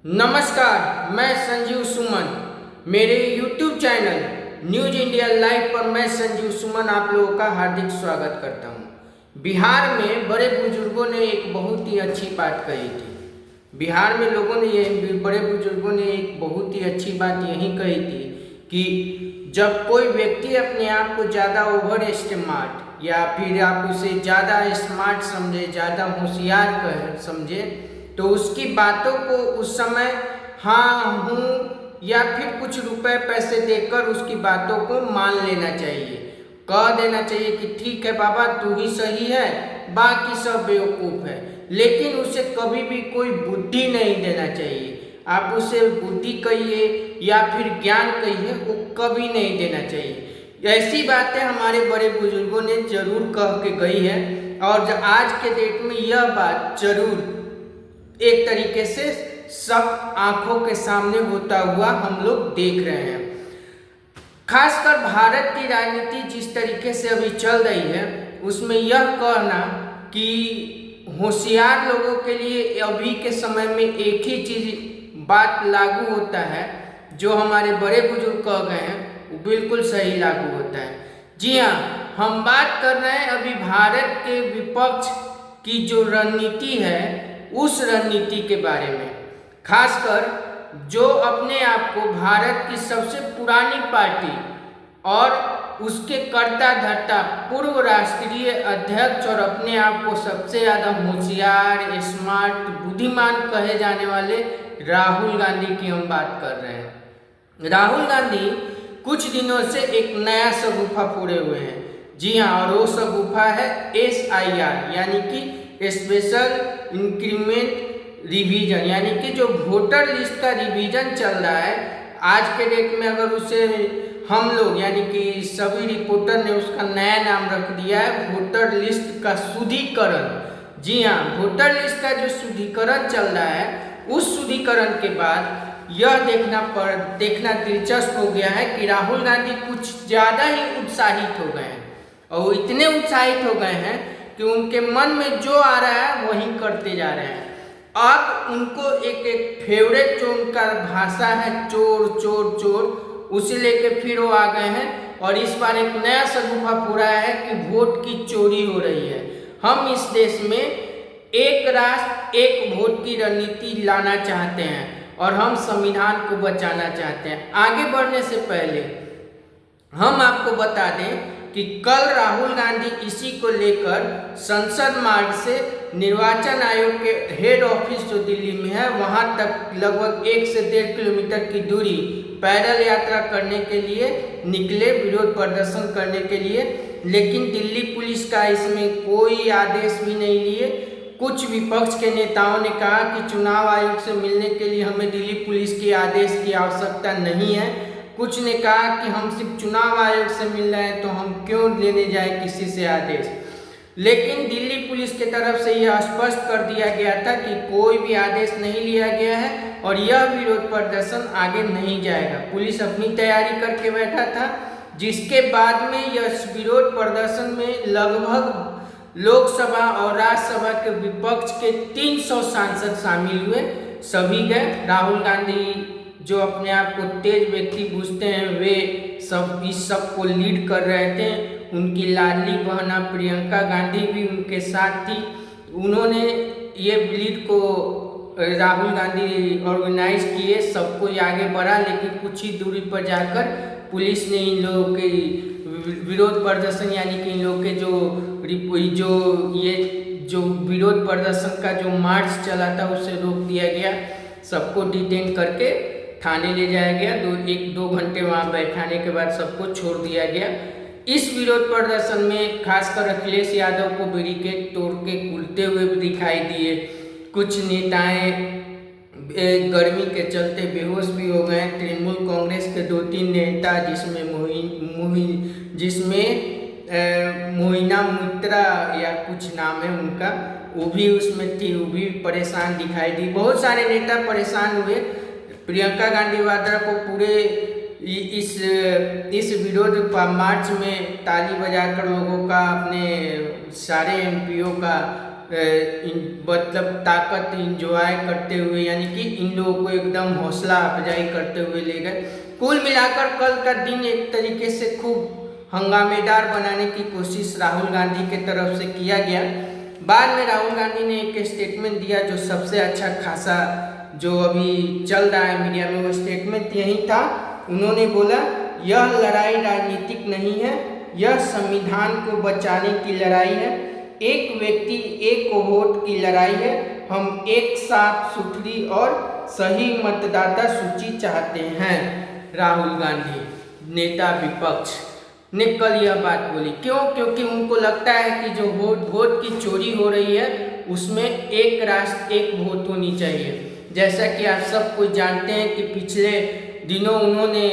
नमस्कार, मैं संजीव सुमन। मेरे YouTube channel news India live पर मैं संजीव सुमन आप लोगों का हार्दिक स्वागत करता हूं। बिहार में बड़े बुजुर्गों ने एक बहुत ही अच्छी बात कही थी। बिहार में बड़े बुजुर्गों ने एक बहुत ही अच्छी बात यही कही थी कि जब कोई व्यक्ति अपने आप को ज़्यादा ओवर स्मार्ट या फिर आप उसे ज़्यादा स्मार्ट समझे, ज़्यादा होशियार समझे, तो उसकी बातों को उस समय हाँ हूँ या फिर कुछ रुपए पैसे देकर उसकी बातों को मान लेना चाहिए। कह देना चाहिए कि ठीक है बाबा, तू ही सही है, बाकी सब बेवकूफ़ है। लेकिन उसे कभी भी कोई बुद्धि नहीं देना चाहिए। आप उसे बुद्धि कहिए या फिर ज्ञान कहिए, वो कभी नहीं देना चाहिए। ऐसी बातें हमारे बड़े बुजुर्गों ने जरूर कह के गई है और आज के डेट में यह बात जरूर एक तरीके से सब आंखों के सामने होता हुआ हम लोग देख रहे हैं। खासकर भारत की राजनीति जिस तरीके से अभी चल रही है, उसमें यह कहना कि होशियार लोगों के लिए अभी के समय में एक ही चीज बात लागू होता है, जो हमारे बड़े बुजुर्ग कह गए हैं, वो बिल्कुल सही लागू होता है। जी हाँ, हम बात कर रहे हैं अभी भारत के विपक्ष की जो रणनीति है, उस रणनीति के बारे में। खासकर जो अपने आप को भारत की सबसे पुरानी पार्टी और उसके कर्ता धर्ता पूर्व राष्ट्रीय अध्यक्ष और अपने आप को सबसे ज़्यादा होशियार, स्मार्ट, बुद्धिमान कहे जाने वाले राहुल गांधी की हम बात कर रहे हैं। राहुल गांधी कुछ दिनों से एक नया शगुफा फोड़े हुए हैं। जी हाँ, और वो शगुफा है SIR यानी कि स्पेशल इंक्रीमेंट रिवीजन, यानी कि जो वोटर लिस्ट का रिवीजन चल रहा है आज के डेट में। अगर उसे हम लोग यानी कि सभी रिपोर्टर ने उसका नया नाम रख दिया है वोटर लिस्ट का शुद्धिकरण। जी हाँ, वोटर लिस्ट का जो शुद्धिकरण चल रहा है, उस शुद्धिकरण के बाद यह देखना दिलचस्प हो गया है कि राहुल गांधी कुछ ज़्यादा ही उत्साहित हो गए हैं। और वो इतने उत्साहित हो गए हैं कि उनके मन में जो आ रहा है वही करते जा रहे हैं। अब उनको एक फेवरेट जो उनका भाषा है, चोर चोर चोर, उसे लेके फिर वो आ गए हैं और इस बार एक नया शगुफा पूरा है कि वोट की चोरी हो रही है। हम इस देश में एक राष्ट्र एक वोट की रणनीति लाना चाहते हैं और हम संविधान को बचाना चाहते हैं। आगे बढ़ने से पहले हम आपको बता दें कि कल राहुल गांधी इसी को लेकर संसद मार्ग से निर्वाचन आयोग के हेड ऑफिस जो दिल्ली में है, वहां तक लगभग 1 से 1.5 किलोमीटर की दूरी पैदल यात्रा करने के लिए निकले, विरोध प्रदर्शन करने के लिए। लेकिन दिल्ली पुलिस का इसमें कोई आदेश भी नहीं लिए। कुछ विपक्ष के नेताओं ने कहा कि चुनाव आयोग से मिलने के लिए हमें दिल्ली पुलिस के आदेश की आवश्यकता नहीं है। कुछ ने कहा कि हम सिर्फ चुनाव आयोग से मिल रहे हैं, तो हम क्यों लेने जाए किसी से आदेश। लेकिन दिल्ली पुलिस की तरफ से यह स्पष्ट कर दिया गया था कि कोई भी आदेश नहीं लिया गया है और यह विरोध प्रदर्शन आगे नहीं जाएगा। पुलिस अपनी तैयारी करके बैठा था, जिसके बाद में यह विरोध प्रदर्शन में लगभग लोकसभा और राज्यसभा के विपक्ष के 300 सांसद शामिल हुए। सभी गए। राहुल गांधी जो अपने आप को तेज व्यक्ति पूछते हैं, वे सब इस सब को लीड कर रहे थे। उनकी लाडली बहना प्रियंका गांधी भी उनके साथ थी। उन्होंने ये लीड को राहुल गांधी ऑर्गेनाइज किए, सबको आगे बढ़ा। लेकिन कुछ ही दूरी पर जाकर पुलिस ने इन लोगों के विरोध प्रदर्शन यानी कि इन लोगों के जो विरोध प्रदर्शन का जो मार्च चला था उसे रोक दिया गया। सबको डिटेन करके थाने ले जाया गया। 1-2 घंटे वहाँ बैठाने के बाद सबको छोड़ दिया गया। इस विरोध प्रदर्शन में खासकर अखिलेश यादव को बैरिकेड तोड़ के कूदते हुए भी दिखाई दिए। कुछ नेताएं गर्मी के चलते बेहोश भी हो गए। तृणमूल कांग्रेस के 2-3 नेता जिसमें मोहिना मित्रा या कुछ नाम है उनका, वो भी उसमें थी, वो भी परेशान दिखाई दी। बहुत सारे नेता परेशान हुए। प्रियंका गांधी वाड्रा को पूरे इस विरोध मार्च में ताली बजाकर लोगों का, अपने सारे MPओ का मतलब ताकत इंजॉय करते हुए, यानी कि इन लोगों को एकदम हौसला अफजाई करते हुए ले गए। कुल मिलाकर कल का दिन एक तरीके से खूब हंगामेदार बनाने की कोशिश राहुल गांधी के तरफ से किया गया। बाद में राहुल गांधी ने एक स्टेटमेंट दिया जो सबसे अच्छा खासा जो अभी चल रहा है मीडिया में, वो स्टेटमेंट यही था। उन्होंने बोला, यह लड़ाई राजनीतिक नहीं है, यह संविधान को बचाने की लड़ाई है, एक व्यक्ति एक वोट की लड़ाई है। हम एक साफ सुथरी और सही मतदाता सूची चाहते हैं। राहुल गांधी नेता विपक्ष ने कल यह बात बोली। क्यों? क्योंकि उनको लगता है कि जो वोट की चोरी हो रही है उसमें एक राष्ट्र एक वोट होनी चाहिए। जैसा कि आप सब कुछ जानते हैं कि पिछले दिनों उन्होंने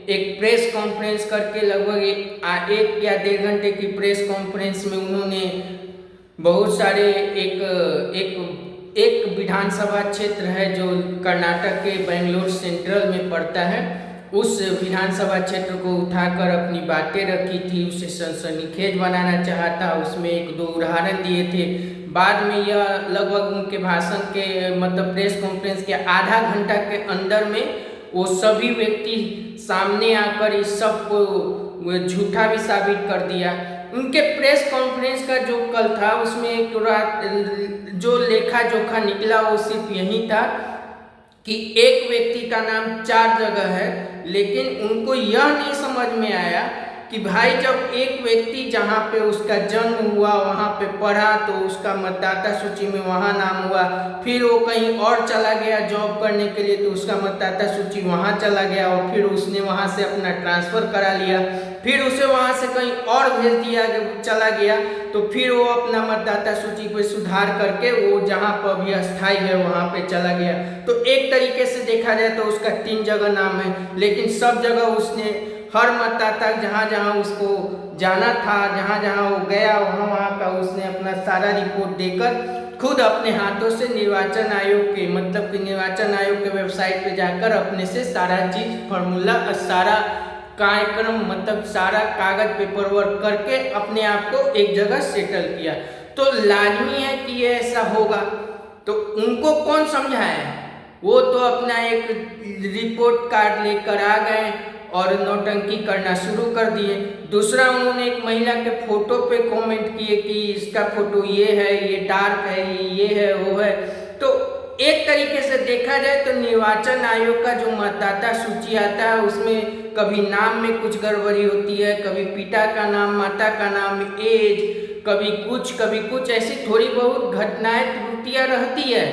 एक प्रेस कॉन्फ्रेंस करके लगभग एक या 1.5 घंटे की प्रेस कॉन्फ्रेंस में उन्होंने बहुत सारे एक विधानसभा क्षेत्र है जो कर्नाटक के बेंगलोर सेंट्रल में पड़ता है, उस विधानसभा क्षेत्र को उठाकर अपनी बातें रखी थी, उसे सनसनीखेज बनाना चाहा था, उसमें 1-2 उदाहरण दिए थे। बाद में यह लगभग उनके भाषण के मतलब प्रेस कॉन्फ्रेंस के आधा घंटा के अंदर में वो सभी व्यक्ति सामने आकर इस सब को झूठा भी साबित कर दिया। उनके प्रेस कॉन्फ्रेंस का जो कल था उसमें एक जो लेखा जोखा निकला वो सिर्फ यही था कि एक व्यक्ति का नाम 4 जगह है, लेकिन उनको यह नहीं समझ में आया कि भाई जब एक व्यक्ति जहाँ पे उसका जन्म हुआ वहाँ पे पढ़ा तो उसका मतदाता सूची में वहाँ नाम हुआ, फिर वो कहीं और चला गया जॉब करने के लिए तो उसका मतदाता सूची वहाँ चला गया और फिर उसने वहाँ से अपना ट्रांसफ़र करा लिया, फिर उसे वहाँ से कहीं और भेज दिया चला गया तो फिर वो अपना मतदाता सूची को सुधार करके वो जहाँ पर अभी अस्थायी है वहाँ पे चला गया। तो एक तरीके से देखा जाए तो उसका 3 जगह नाम है, लेकिन सब जगह उसने हर मतदाता जहाँ जहाँ उसको जाना था, जहाँ जहाँ वो गया वहाँ का उसने अपना सारा रिपोर्ट देकर खुद अपने हाथों से निर्वाचन आयोग के मतलब कि निर्वाचन आयोग के वेबसाइट पे जाकर अपने से सारा चीज़ फार्मूला सारा कार्यक्रम मतलब सारा कागज पेपर वर्क करके अपने आप को एक जगह सेटल किया। तो लाजमी है कि ये ऐसा होगा, तो उनको कौन समझाया? वो तो अपना एक रिपोर्ट कार्ड लेकर आ गए और नौटंकी करना शुरू कर दिए। दूसरा, उन्होंने एक महिला के फोटो पे कमेंट किए कि इसका फोटो ये है, ये डार्क है, ये है, वो है। तो एक तरीके से देखा जाए तो निर्वाचन आयोग का जो मतदाता सूची आता है उसमें कभी नाम में कुछ गड़बड़ी होती है, कभी पिता का नाम, माता का नाम, एज, कभी कुछ ऐसी थोड़ी बहुत घटनाएं त्रुटियां रहती है।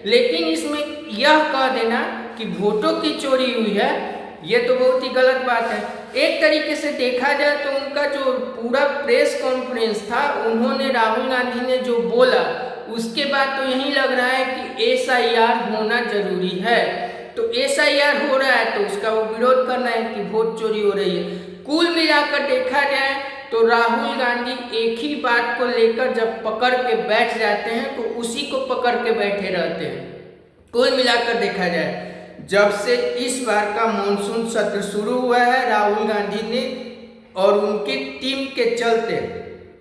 लेकिन इसमें यह कह देना कि वोटों की चोरी हुई है, ये तो बहुत ही गलत बात है। एक तरीके से देखा जाए तो उनका जो पूरा प्रेस कॉन्फ्रेंस था, उन्होंने राहुल गांधी ने जो बोला उसके बाद तो यही लग रहा है कि SIR होना जरूरी है। तो SIR हो रहा है तो उसका वो विरोध करना है कि वोट चोरी हो रही है। कुल मिलाकर देखा जाए तो राहुल गांधी एक ही बात को लेकर जब पकड़ के बैठ जाते हैं तो उसी को पकड़ के बैठे रहते हैं। कुल मिलाकर देखा जाए जब से इस बार का मानसून सत्र शुरू हुआ है, राहुल गांधी ने और उनकी टीम के चलते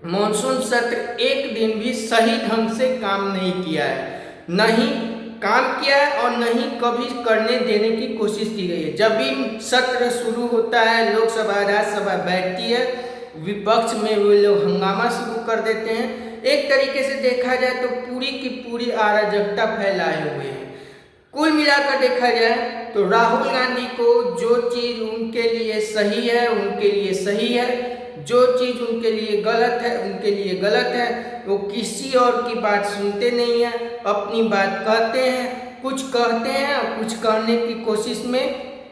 मानसून सत्र एक दिन भी सही ढंग से काम नहीं किया है, नहीं काम किया है और नहीं कभी करने देने की कोशिश की गई है। जब भी सत्र शुरू होता है, लोकसभा राज्यसभा बैठती है, विपक्ष में वे लोग हंगामा शुरू कर देते हैं। एक तरीके से देखा जाए तो पूरी की पूरी अराजकता फैलाए हुए हैं। कुल मिलाकर देखा जाए तो राहुल गांधी को जो चीज़ उनके लिए सही है उनके लिए सही है, जो चीज़ उनके लिए गलत है उनके लिए गलत है। वो किसी और की बात सुनते नहीं हैं, अपनी बात कहते हैं, कुछ कहते हैं और कुछ कहने की कोशिश में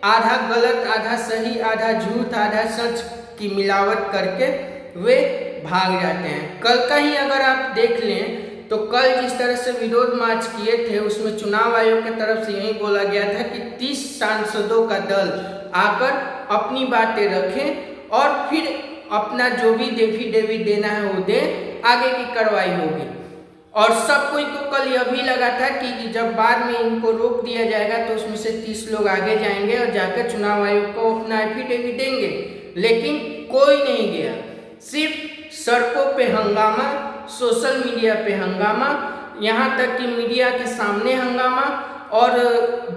आधा गलत आधा सही आधा झूठ आधा सच की मिलावट करके वे भाग जाते हैं। कल का ही अगर आप देख लें तो कल जिस तरह से विरोध मार्च किए थे उसमें चुनाव आयोग की तरफ से यही बोला गया था कि 30 सांसदों का दल आकर अपनी बातें रखें और फिर अपना जो भी एफिडेविट देना है वो दे, आगे की कार्रवाई होगी। और सब कोई को कल यह भी लगा था कि जब बाद में इनको रोक दिया जाएगा तो उसमें से 30 लोग आगे जाएंगे और जाकर चुनाव आयोग को अपना एफिडेविट देंगे, लेकिन कोई नहीं गया। सिर्फ सड़कों पे हंगामा सोशल मीडिया पे हंगामा, यहाँ तक कि मीडिया के सामने हंगामा, और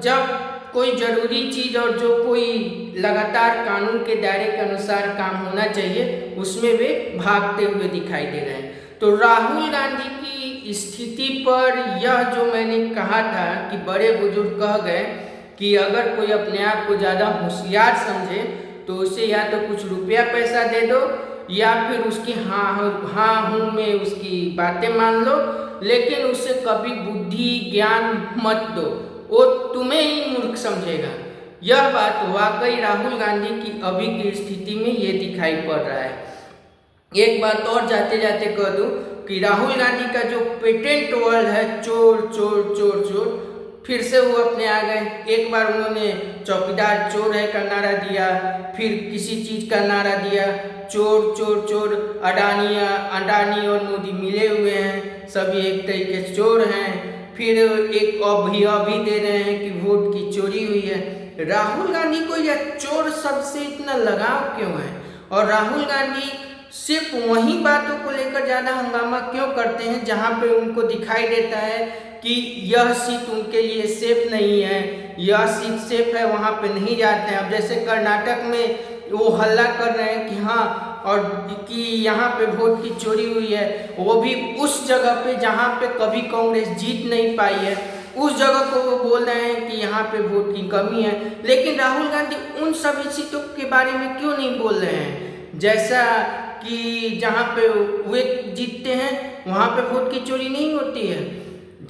जब कोई ज़रूरी चीज़ और जो कोई लगातार कानून के दायरे के अनुसार काम होना चाहिए उसमें वे भागते हुए दिखाई दे रहे हैं। तो राहुल गांधी की स्थिति पर यह जो मैंने कहा था कि बड़े बुजुर्ग कह गए कि अगर कोई अपने आप को ज़्यादा होशियार समझे तो उसे या तो कुछ रुपया पैसा दे दो या फिर उसकी हाँ हूँ में उसकी बातें मान लो, लेकिन उसे कभी बुद्धि ज्ञान मत दो, वो तुम्हें ही मूर्ख समझेगा। यह बात वाकई राहुल गांधी की अभी की स्थिति में ये दिखाई पड़ रहा है। एक बात और जाते जाते कह दूं कि राहुल गांधी का जो पेटेंट वर्ड है चोर चोर चोर चोर, फिर से वो अपने आ गए। एक बार उन्होंने चौकीदार चोर है का नारा दिया, फिर किसी चीज़ का नारा दिया, चोर चोर चोर, अडानी और मोदी मिले हुए हैं, सभी एक तरीके से चोर हैं। फिर एक अभी दे रहे हैं कि वोट की चोरी हुई है। राहुल गांधी को यह चोर शब्द से इतना लगाव क्यों है, और राहुल गांधी सिर्फ वही बातों को लेकर ज़्यादा हंगामा क्यों करते हैं जहां पे उनको दिखाई देता है कि यह सीट उनके लिए सेफ नहीं है, यह सीट सेफ है, वहां पे नहीं जाते हैं। अब जैसे कर्नाटक में वो हल्ला कर रहे हैं कि हाँ, और कि यहाँ पे वोट की चोरी हुई है, वो भी उस जगह पे जहाँ पे कभी कांग्रेस जीत नहीं पाई है, उस जगह को वो बोल रहे हैं कि यहाँ पे वोट की कमी है। लेकिन राहुल गांधी उन सभी सीटों के बारे में क्यों नहीं बोल रहे हैं, जैसा कि जहाँ पे वे जीतते हैं वहाँ पे वोट की चोरी नहीं होती है।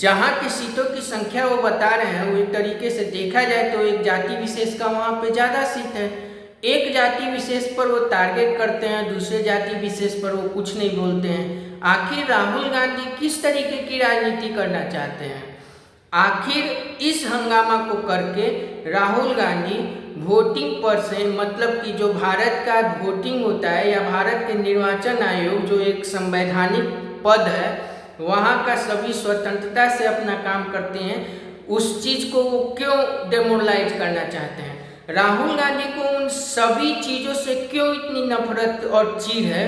जहाँ की सीटों की संख्या वो बता रहे हैं, वो एक तरीके से देखा जाए तो एक जाति विशेष का वहाँ पे ज़्यादा सीट है। एक जाति विशेष पर वो टारगेट करते हैं, दूसरे जाति विशेष पर वो कुछ नहीं बोलते हैं। आखिर राहुल गांधी किस तरीके की राजनीति करना चाहते हैं? आखिर इस हंगामा को करके राहुल गांधी वोटिंग पर से, मतलब कि जो भारत का वोटिंग होता है या भारत के निर्वाचन आयोग जो एक संवैधानिक पद है, वहाँ का सभी स्वतंत्रता से अपना काम करते हैं, उस चीज़ को वो क्यों डेमोरलाइज करना चाहते हैं? राहुल गांधी को उन सभी चीज़ों से क्यों इतनी नफरत और चीड़ है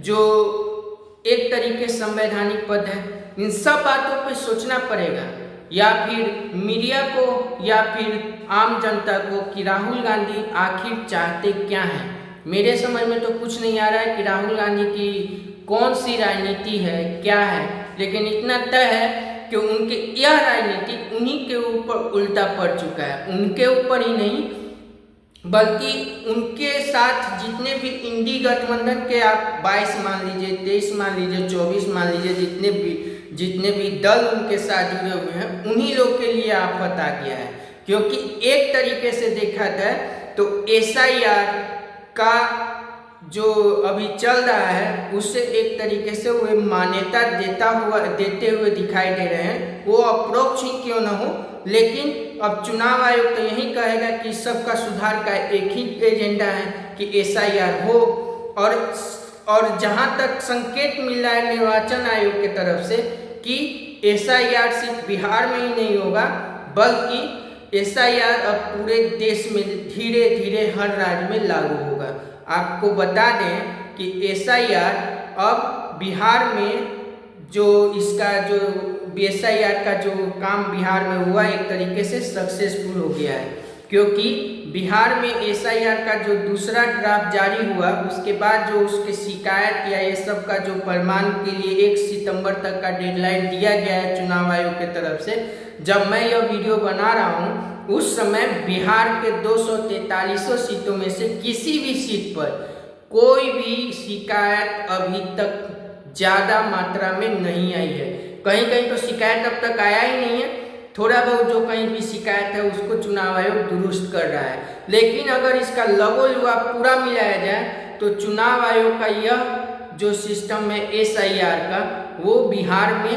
जो एक तरीके संवैधानिक पद है? इन सब बातों पे सोचना पड़ेगा, या फिर मीडिया को या फिर आम जनता को, कि राहुल गांधी आखिर चाहते क्या हैं। मेरे समझ में तो कुछ नहीं आ रहा है कि राहुल गांधी की कौन सी राजनीति है, क्या है, लेकिन इतना तय है कि उनके यह राजनीति उन्हीं के ऊपर उल्टा पड़ चुका है। उनके ऊपर ही नहीं बल्कि उनके साथ जितने भी इंडी गठबंधन के आप 22 मान लीजिए, 23 मान लीजिए, 24 मान लीजिए, जितने भी दल उनके साथ जुड़े हुए हैं, उन्हीं लोग के लिए आफत आ गया है। क्योंकि एक तरीके से देखा जाए तो SIR का जो अभी चल रहा है उससे एक तरीके से वो मान्यता देते हुए दिखाई दे रहे हैं। वो अप्रोच ही क्यों न हो, लेकिन अब चुनाव आयोग तो यही कहेगा कि सबका सुधार का एक ही एजेंडा है कि SIR हो। और जहां तक संकेत मिल रहा है निर्वाचन आयोग की तरफ से कि SIR सिर्फ बिहार में ही नहीं होगा, बल्कि SIR अब पूरे देश में धीरे धीरे हर राज्य में लागू होगा। आपको बता दें कि SIR अब बिहार में जो SIR का जो काम बिहार में हुआ एक तरीके से सक्सेसफुल हो गया है, क्योंकि बिहार में SIR का जो दूसरा ड्राफ्ट जारी हुआ उसके बाद जो उसके शिकायत या ये सब का जो प्रमाण के लिए 1 सितंबर तक का डेडलाइन दिया गया है चुनाव आयोग की तरफ से। जब मैं यह वीडियो बना रहा हूँ उस समय बिहार के 243 सीटों में से किसी भी सीट पर कोई भी शिकायत अभी तक ज़्यादा मात्रा में नहीं आई है। कहीं कहीं तो शिकायत अब तक आया ही नहीं है, थोड़ा बहुत जो कहीं भी शिकायत है उसको चुनाव आयोग दुरुस्त कर रहा है। लेकिन अगर इसका लगोलुआ पूरा मिलाया जाए तो चुनाव आयोग का यह जो सिस्टम है SIR का, वो बिहार में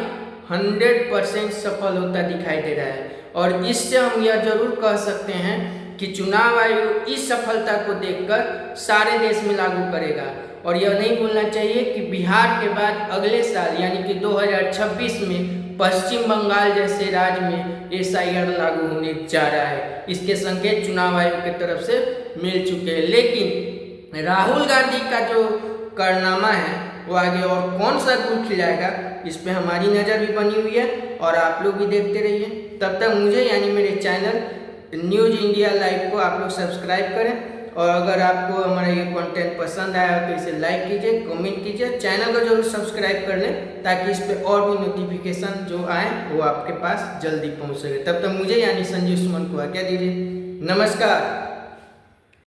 100% सफल होता दिखाई दे रहा है। और इससे हम यह जरूर कह सकते हैं कि चुनाव आयोग इस सफलता को देखकर सारे देश में लागू करेगा। और यह नहीं भूलना चाहिए कि बिहार के बाद अगले साल यानी कि 2026 में पश्चिम बंगाल जैसे राज्य में SIR लागू होने जा रहा है। इसके संकेत चुनाव आयोग की तरफ से मिल चुके हैं। लेकिन राहुल गांधी का जो कारनामा है वो आगे और कौन सा गुल खिलाएगा, इस पे हमारी नज़र भी बनी हुई है और आप लोग भी देखते रहिए। तब तक मुझे यानी मेरे चैनल न्यूज़ इंडिया लाइव को आप लोग सब्सक्राइब करें, और अगर आपको हमारा ये कंटेंट पसंद आया तो इसे लाइक कीजिए, कमेंट कीजिए, चैनल को जरूर सब्सक्राइब कर लें ताकि इस पे और भी नोटिफिकेशन जो आए वो आपके पास जल्दी पहुंच सके। तब तक मुझे यानी संजीव सुमन को आज्ञा दीजिए। नमस्कार।